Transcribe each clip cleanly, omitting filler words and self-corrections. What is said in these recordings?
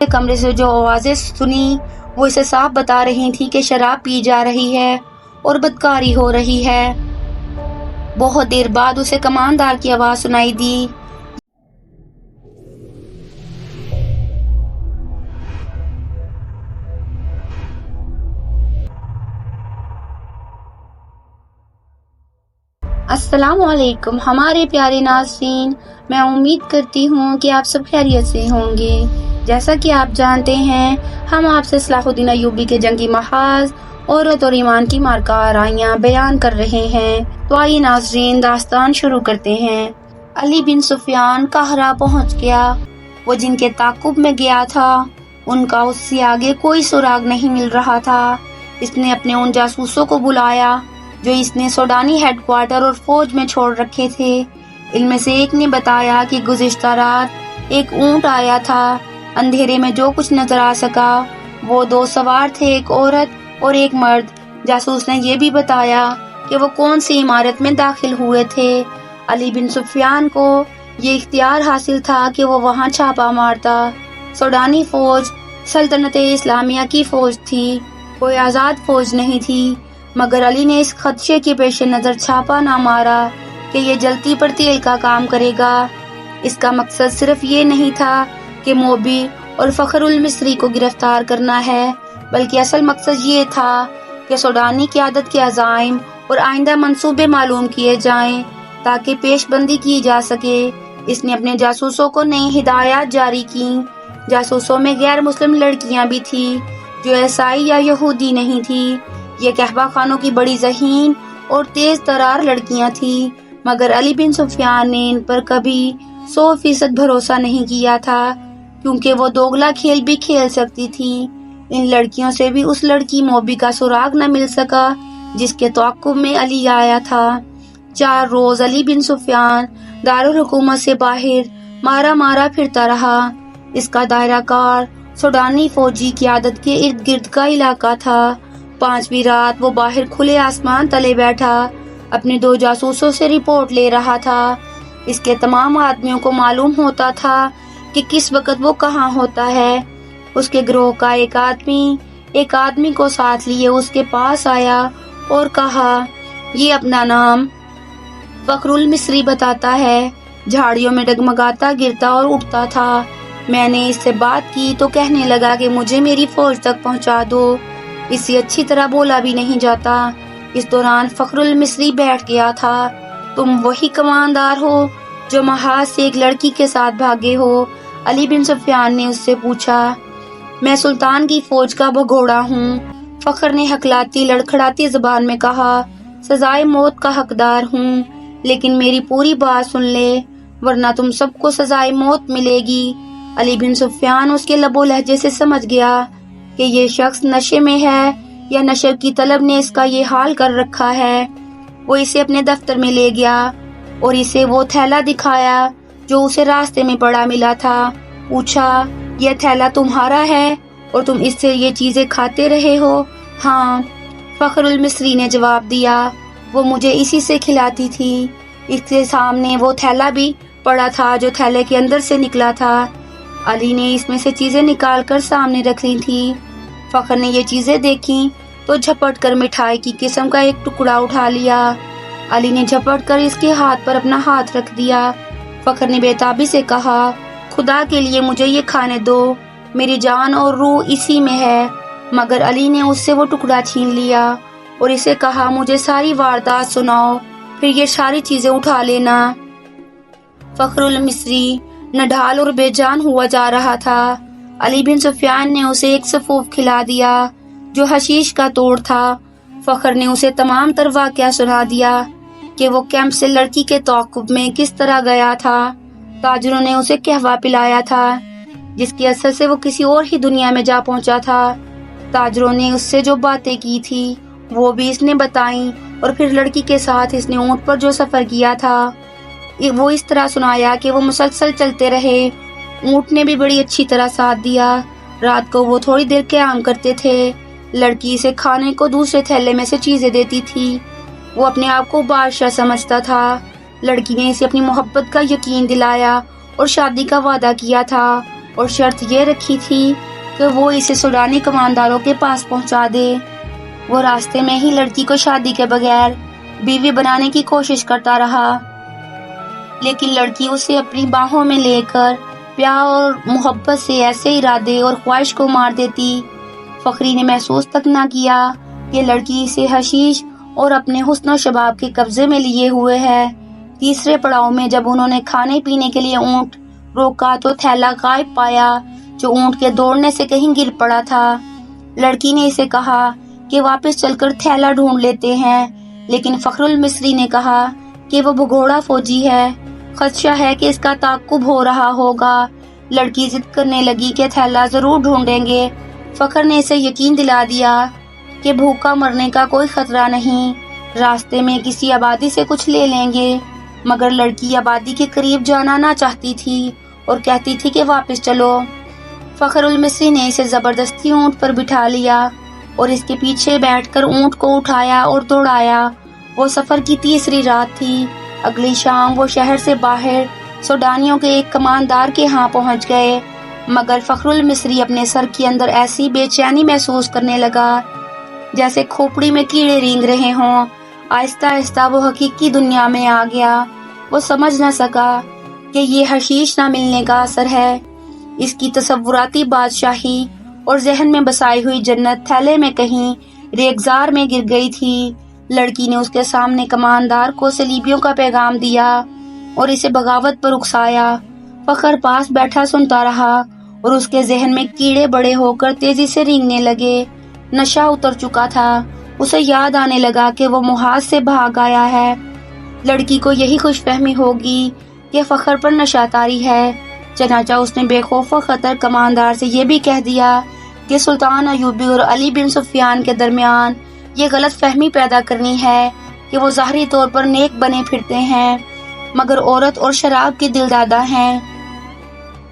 کمرے سے جو آوازیں سنی وہ اسے صاف بتا رہی تھی کہ شراب پی جا رہی ہے اور بدکاری ہو رہی ہے۔ بہت دیر بعد اسے کماندار کی آواز سنائی دی۔ السلام علیکم ہمارے پیارے ناظرین، میں امید کرتی ہوں کہ آپ سب خیریت سے ہوں گے۔ جیسا کہ آپ جانتے ہیں، ہم آپ سے صلاح الدین ایوبی کے جنگی محاذ، عورت اور ایمان کی مارکہ آرائیاں بیان کر رہے ہیں۔ تو آئیے ناظرین، داستان شروع کرتے ہیں۔ علی بن سفیان قاہرہ پہنچ گیا۔ وہ جن کے تعاقب میں گیا تھا ان کا اس سے آگے کوئی سراغ نہیں مل رہا تھا۔ اس نے اپنے ان جاسوسوں کو بلایا جو اس نے سوڈانی ہیڈ کوارٹر اور فوج میں چھوڑ رکھے تھے۔ ان میں سے ایک نے بتایا کہ گزشتہ رات ایک اونٹ آیا تھا۔ اندھیرے میں جو کچھ نظر آ سکا وہ 2 سوار تھے، ایک عورت اور ایک مرد۔ جاسوس نے یہ بھی بتایا کہ وہ کون سی عمارت میں داخل ہوئے تھے۔ علی بن سفیان کو یہ اختیار حاصل تھا کہ وہ وہاں چھاپا مارتا۔ سوڈانی فوج سلطنت اسلامیہ کی فوج تھی، کوئی آزاد فوج نہیں تھی، مگر علی نے اس خدشے کے پیش نظر چھاپا نہ مارا کہ یہ جلتی پر تیل کا کام کرے گا۔ اس کا مقصد صرف یہ نہیں تھا کہ موبی اور فخر المصری کو گرفتار کرنا ہے، بلکہ اصل مقصد یہ تھا کہ سوڈانی قیادت کے عزائم اور آئندہ منصوبے معلوم کیے جائیں تاکہ پیش بندی کی جا سکے۔ اس نے اپنے جاسوسوں کو نئی ہدایات جاری کیں۔ جاسوسوں میں غیر مسلم لڑکیاں بھی تھیں جو عیسائی یا یہودی نہیں تھی۔ یہ قحبہ خانوں کی بڑی ذہین اور تیز ترار لڑکیاں تھیں، مگر علی بن سفیان نے ان پر کبھی 100% بھروسہ نہیں کیا تھا، کیونکہ وہ دوگلا کھیل بھی کھیل سکتی تھی۔ ان لڑکیوں سے بھی اس لڑکی موبی کا سراغ نہ مل سکا جس کے تعاقب میں علی آیا تھا۔ 4 روز علی بن سفیان دارالحکومت سے باہر مارا پھرتا رہا۔ اس کا دائرہ کار سوڈانی فوجی قیادت کے ارد گرد کا علاقہ تھا۔ 5ویں رات وہ باہر کھلے آسمان تلے بیٹھا اپنے 2 جاسوسوں سے رپورٹ لے رہا تھا۔ اس کے تمام آدمیوں کو معلوم ہوتا تھا کہ کس وقت وہ کہاں ہوتا ہے۔ اس کے گروہ کا ایک آدمی کو ساتھ لیے اس کے پاس آیا اور کہا، یہ اپنا نام فخر المصری بتاتا ہے۔ جھاڑیوں میں ڈگمگاتا گرتا اور اٹھتا تھا۔ میں نے اس سے بات کی تو کہنے لگا کہ مجھے میری فوج تک پہنچا دو، اس سے اچھی طرح بولا بھی نہیں جاتا۔ اس دوران فخر المصری بیٹھ گیا تھا۔ تم وہی کماندار ہو جو محاذ سے ایک لڑکی کے ساتھ بھاگے ہو؟ علی بن سفیان نے اس سے پوچھا۔ میں سلطان کی فوج کا بھگوڑا ہوں، فخر نے ہکلاتی لڑکھڑاتی زبان میں کہا۔ سزائے موت کا حقدار ہوں، لیکن میری پوری بات سن لے ورنہ تم سب کو سزائے موت ملے گی۔ علی بن سفیان اس کے لب و لہجے سے سمجھ گیا کہ یہ شخص نشے میں ہے یا نشے کی طلب نے اس کا یہ حال کر رکھا ہے۔ وہ اسے اپنے دفتر میں لے گیا اور اسے وہ تھیلا دکھایا جو اسے راستے میں پڑا ملا تھا۔ پوچھا، یہ تھیلا تمہارا ہے اور تم اس سے یہ چیزیں کھاتے رہے ہو؟ ہاں، فخر المصری نے جواب دیا، وہ مجھے اسی سے کھلاتی تھی۔ اس کے سامنے وہ تھیلا بھی پڑا تھا جو تھیلے کے اندر سے نکلا تھا۔ علی نے اس میں سے چیزیں نکال کر سامنے رکھ لی تھی۔ فخر نے یہ چیزیں دیکھیں تو جھپٹ کر مٹھائی کی قسم کا ایک ٹکڑا اٹھا لیا۔ علی نے جھپٹ کر اس کے ہاتھ پر اپنا ہاتھ رکھ دیا۔ فخر نے بےتابی سے کہا، خدا کے لیے مجھے یہ کھانے دو، میری جان اور روح اسی میں ہے۔ مگر علی نے اس سے وہ ٹکڑا چھین لیا اور اسے کہا، مجھے ساری واردات سناؤ، پھر یہ ساری چیزیں اٹھا لینا۔ فخر المصری نڈھال اور بے جان ہوا جا رہا تھا۔ علی بن سفیان نے اسے ایک سفوف کھلا دیا جو حشیش کا توڑ تھا۔ فخر نے اسے تمام تر واقعہ سنا دیا کہ وہ کیمپ سے لڑکی کے تعاقب میں کس طرح گیا تھا۔ تاجروں نے اسے قہوہ پلایا تھا جس کی اثر سے وہ کسی اور ہی دنیا میں جا پہنچا تھا۔ تاجروں نے اس سے جو باتیں کی تھی وہ بھی اس نے بتائیں، اور پھر لڑکی کے ساتھ اس نے اونٹ پر جو سفر کیا تھا وہ اس طرح سنایا کہ وہ مسلسل چلتے رہے۔ اونٹ نے بھی بڑی اچھی طرح ساتھ دیا۔ رات کو وہ تھوڑی دیر قیام کرتے تھے۔ لڑکی اسے کھانے کو دوسرے تھیلے میں سے چیزیں دیتی تھی۔ وہ اپنے آپ کو بادشاہ سمجھتا تھا۔ لڑکی نے اسے اپنی محبت کا یقین دلایا اور شادی کا وعدہ کیا تھا۔ اور شرط یہ رکھی تھی کہ وہ اسے سوڈانی کمانداروں کے پاس پہنچا دے۔ وہ راستے میں ہی لڑکی کو شادی کے بغیر بیوی بنانے کی کوشش کرتا رہا، لیکن لڑکی اسے اپنی باہوں میں لے کر پیار اور محبت سے ایسے ارادے اور خواہش کو مار دیتی۔ فخری نے محسوس تک نہ کیا کہ لڑکی اسے حشیش اور اپنے حسن و شباب کے قبضے میں لیے ہوئے ہے۔ تیسرے پڑاؤ میں جب انہوں نے کھانے پینے کے لیے اونٹ روکا تو تھیلا غائب پایا جو اونٹ کے دوڑنے سے کہیں گر پڑا تھا۔ لڑکی نے اسے کہا کہ واپس چل کر تھیلا ڈھونڈ لیتے ہیں، لیکن فخر المصری نے کہا کہ وہ بھگوڑا فوجی ہے، خدشہ ہے کہ اس کا تعاقب ہو رہا ہوگا۔ لڑکی ضد کرنے لگی کہ تھیلا ضرور ڈھونڈیں گے۔ فخر نے اسے یقین دلا دیا کہ بھوکا مرنے کا کوئی خطرہ نہیں، راستے میں کسی آبادی سے کچھ لے لیں گے، مگر لڑکی آبادی کے قریب جانا نہ چاہتی تھی اور کہتی تھی کہ واپس چلو۔ فخر المصری نے اسے زبردستی اونٹ پر بٹھا لیا اور اس کے پیچھے بیٹھ کر اونٹ کو اٹھایا اور دوڑایا۔ وہ سفر کی تیسری رات تھی۔ اگلی شام وہ شہر سے باہر سوڈانیوں کے ایک کماندار کے ہاں پہنچ گئے، مگر فخر المصری اپنے سر کے اندر ایسی بے چینی محسوس کرنے لگا جیسے کھوپڑی میں کیڑے رینگ رہے ہوں۔ آہستہ آہستہ وہ حقیقی دنیا میں آ گیا۔ وہ سمجھ نہ سکا کہ یہ حشیش نہ ملنے کا اثر ہے۔ اس کی تصوراتی بادشاہی اور ذہن میں بسائی ہوئی جنت تھیلے میں کہیں ریگزار میں گر گئی تھی۔ لڑکی نے اس کے سامنے کماندار کو صلیبیوں کا پیغام دیا اور اسے بغاوت پر اکسایا۔ فخر پاس بیٹھا سنتا رہا اور اس کے ذہن میں کیڑے بڑے ہو کر تیزی سے رینگنے لگے۔ نشہ اتر چکا تھا۔ اسے یاد آنے لگا کہ وہ محاذ سے بھاگ آیا ہے۔ لڑکی کو یہی خوش فہمی ہوگی کہ فخر پر نشہ طاری ہے، چنانچہ اس نے بے خوف و خطر کماندار سے یہ بھی کہہ دیا کہ سلطان ایوبی اور علی بن سفیان کے درمیان یہ غلط فہمی پیدا کرنی ہے کہ وہ ظاہری طور پر نیک بنے پھرتے ہیں، مگر عورت اور شراب کے دل دادا ہیں۔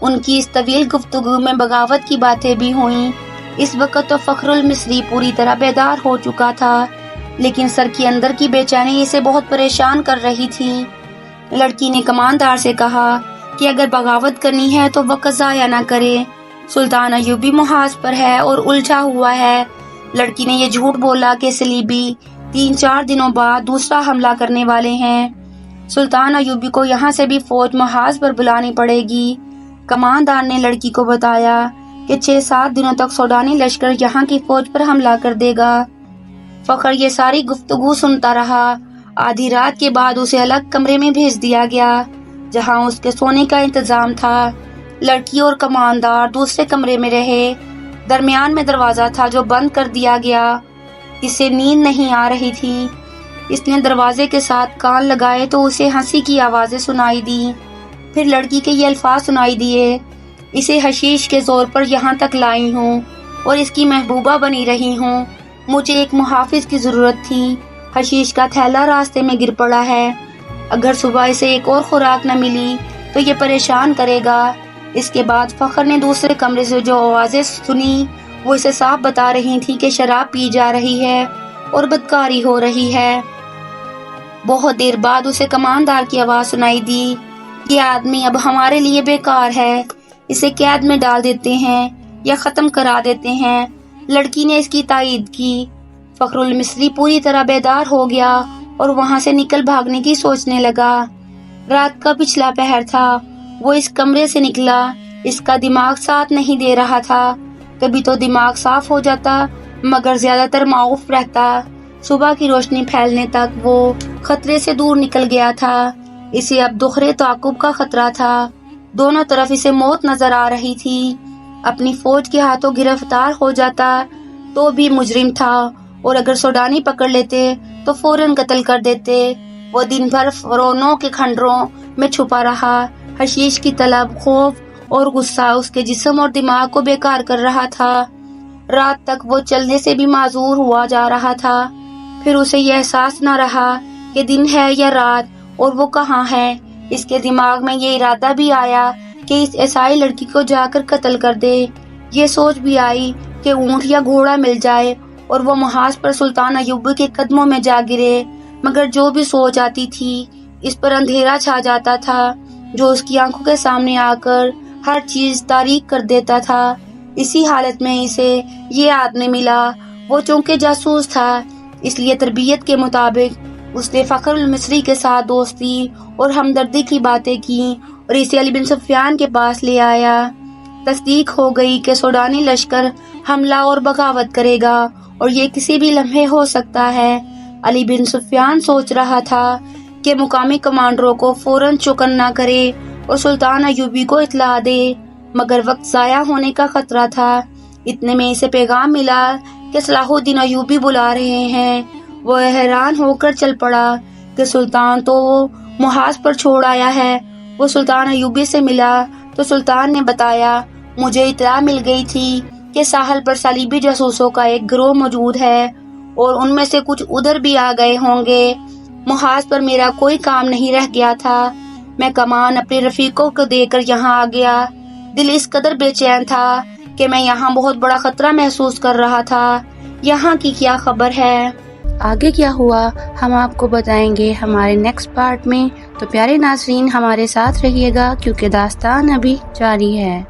ان کی اس طویل گفتگو میں بغاوت کی باتیں بھی ہوئیں۔ اس وقت تو فخر المصری پوری طرح بیدار ہو چکا تھا، لیکن سر کے اندر کی بے چینی اسے بہت پریشان کر رہی تھی۔ لڑکی نے کماندار سے کہا کہ اگر بغاوت کرنی ہے تو وقت ضائع نہ کرے، سلطان ایوبی محاذ پر ہے اور الجھا ہوا ہے۔ لڑکی نے یہ جھوٹ بولا کہ صلیبی 3-4 دنوں بعد دوسرا حملہ کرنے والے ہیں۔ سلطان ایوبی کو یہاں سے بھی فوج محاذ پر بلانی پڑے گی۔ کماندار نے لڑکی کو بتایا کہ 6-7 دنوں تک سوڈانی لشکر یہاں کی فوج پر حملہ کر دے گا۔ فخر یہ ساری گفتگو سنتا رہا۔ آدھی رات کے بعد اسے الگ کمرے میں بھیج دیا گیا جہاں اس کے سونے کا انتظام تھا۔ لڑکی اور کماندار دوسرے کمرے میں رہے۔ درمیان میں دروازہ تھا جو بند کر دیا گیا۔ اسے نیند نہیں آ رہی تھی۔ اس نے دروازے کے ساتھ کان لگائے تو اسے ہنسی کی آوازیں سنائی دی۔ پھر لڑکی کے یہ الفاظ سنائی دیے، اسے حشیش کے زور پر یہاں تک لائی ہوں اور اس کی محبوبہ بنی رہی ہوں۔ مجھے ایک محافظ کی ضرورت تھی۔ حشیش کا تھیلا راستے میں گر پڑا ہے۔ اگر صبح اسے ایک اور خوراک نہ ملی تو یہ پریشان کرے گا۔ اس کے بعد فخر نے دوسرے کمرے سے جو آوازیں سنی وہ اسے صاف بتا رہی تھی کہ شراب پی جا رہی ہے اور بدکاری ہو رہی ہے۔ بہت دیر بعد اسے کماندار کی آواز سنائی دی، یہ آدمی اب ہمارے لیے بیکار ہے، اسے قید میں ڈال دیتے ہیں یا ختم کرا دیتے ہیں۔ لڑکی نے اس کی تائید کی۔ فخر المصری پوری طرح بیدار ہو گیا اور وہاں سے نکل بھاگنے کی سوچنے لگا۔ رات کا پچھلا پہر تھا۔ وہ اس کمرے سے نکلا۔ اس کا دماغ ساتھ نہیں دے رہا تھا۔ کبھی تو دماغ صاف ہو جاتا مگر زیادہ تر معاف رہتا۔ صبح کی روشنی پھیلنے تک وہ خطرے سے دور نکل گیا تھا۔ اسے اب دوسرے تعاقب کا خطرہ تھا۔ دونوں طرف اسے موت نظر آ رہی تھی۔ اپنی فوج کے ہاتھوں گرفتار ہو جاتا تو بھی مجرم تھا، اور اگر سوڈانی پکڑ لیتے تو فوراً قتل کر دیتے۔ وہ دن بھر فرونوں کے کھنڈروں میں چھپا رہا۔ حشیش کی طلب، خوف اور غصہ اس کے جسم اور دماغ کو بیکار کر رہا تھا۔ رات تک وہ چلنے سے بھی معذور ہوا جا رہا تھا۔ پھر اسے یہ احساس نہ رہا کہ دن ہے یا رات اور وہ کہاں ہے۔ اس کے دماغ میں یہ ارادہ بھی آیا کہ اس عیسائی لڑکی کو جا کر قتل کر دے۔ یہ سوچ بھی آئی کہ اونٹ یا گھوڑا مل جائے اور وہ محاذ پر سلطان ایوبی کے قدموں میں جا گرے، مگر جو بھی سوچ آتی تھی اس پر اندھیرا چھا جاتا تھا جو اس کی آنکھوں کے سامنے آ کر ہر چیز تاریک کر دیتا تھا۔ اسی حالت میں اسے یہ آدمی ملا۔ وہ چونکہ جاسوس تھا، اس لیے تربیت کے مطابق اس نے فخر المصری کے ساتھ دوستی اور ہمدردی کی باتیں کی اور اسے علی بن سفیان کے پاس لے آیا۔ تصدیق ہو گئی کہ سوڈانی لشکر حملہ اور بغاوت کرے گا اور یہ کسی بھی لمحے ہو سکتا ہے۔ علی بن سفیان سوچ رہا تھا کہ مقامی کمانڈروں کو فوراً چکن نہ کرے اور سلطان ایوبی کو اطلاع دے، مگر وقت ضائع ہونے کا خطرہ تھا۔ اتنے میں اسے پیغام ملا کہ صلاح الدین ایوبی بلا رہے ہیں۔ وہ حیران ہو کر چل پڑا کہ سلطان تو محاذ پر چھوڑ آیا ہے۔ وہ سلطان ایوبی سے ملا تو سلطان نے بتایا، مجھے اطلاع مل گئی تھی کہ ساحل پر صلیبی جاسوسوں کا ایک گروہ موجود ہے اور ان میں سے کچھ ادھر بھی آ گئے ہوں گے۔ محاذ پر میرا کوئی کام نہیں رہ گیا تھا۔ میں کمان اپنے رفیقوں کو دے کر یہاں آ گیا۔ دل اس قدر بے چین تھا کہ میں یہاں بہت بڑا خطرہ محسوس کر رہا تھا۔ یہاں کی کیا خبر ہے؟ آگے کیا ہوا ہم آپ کو بتائیں گے ہمارے نیکسٹ پارٹ میں، تو پیارے ناظرین ہمارے ساتھ رہیے گا کیونکہ داستان ابھی جاری ہے۔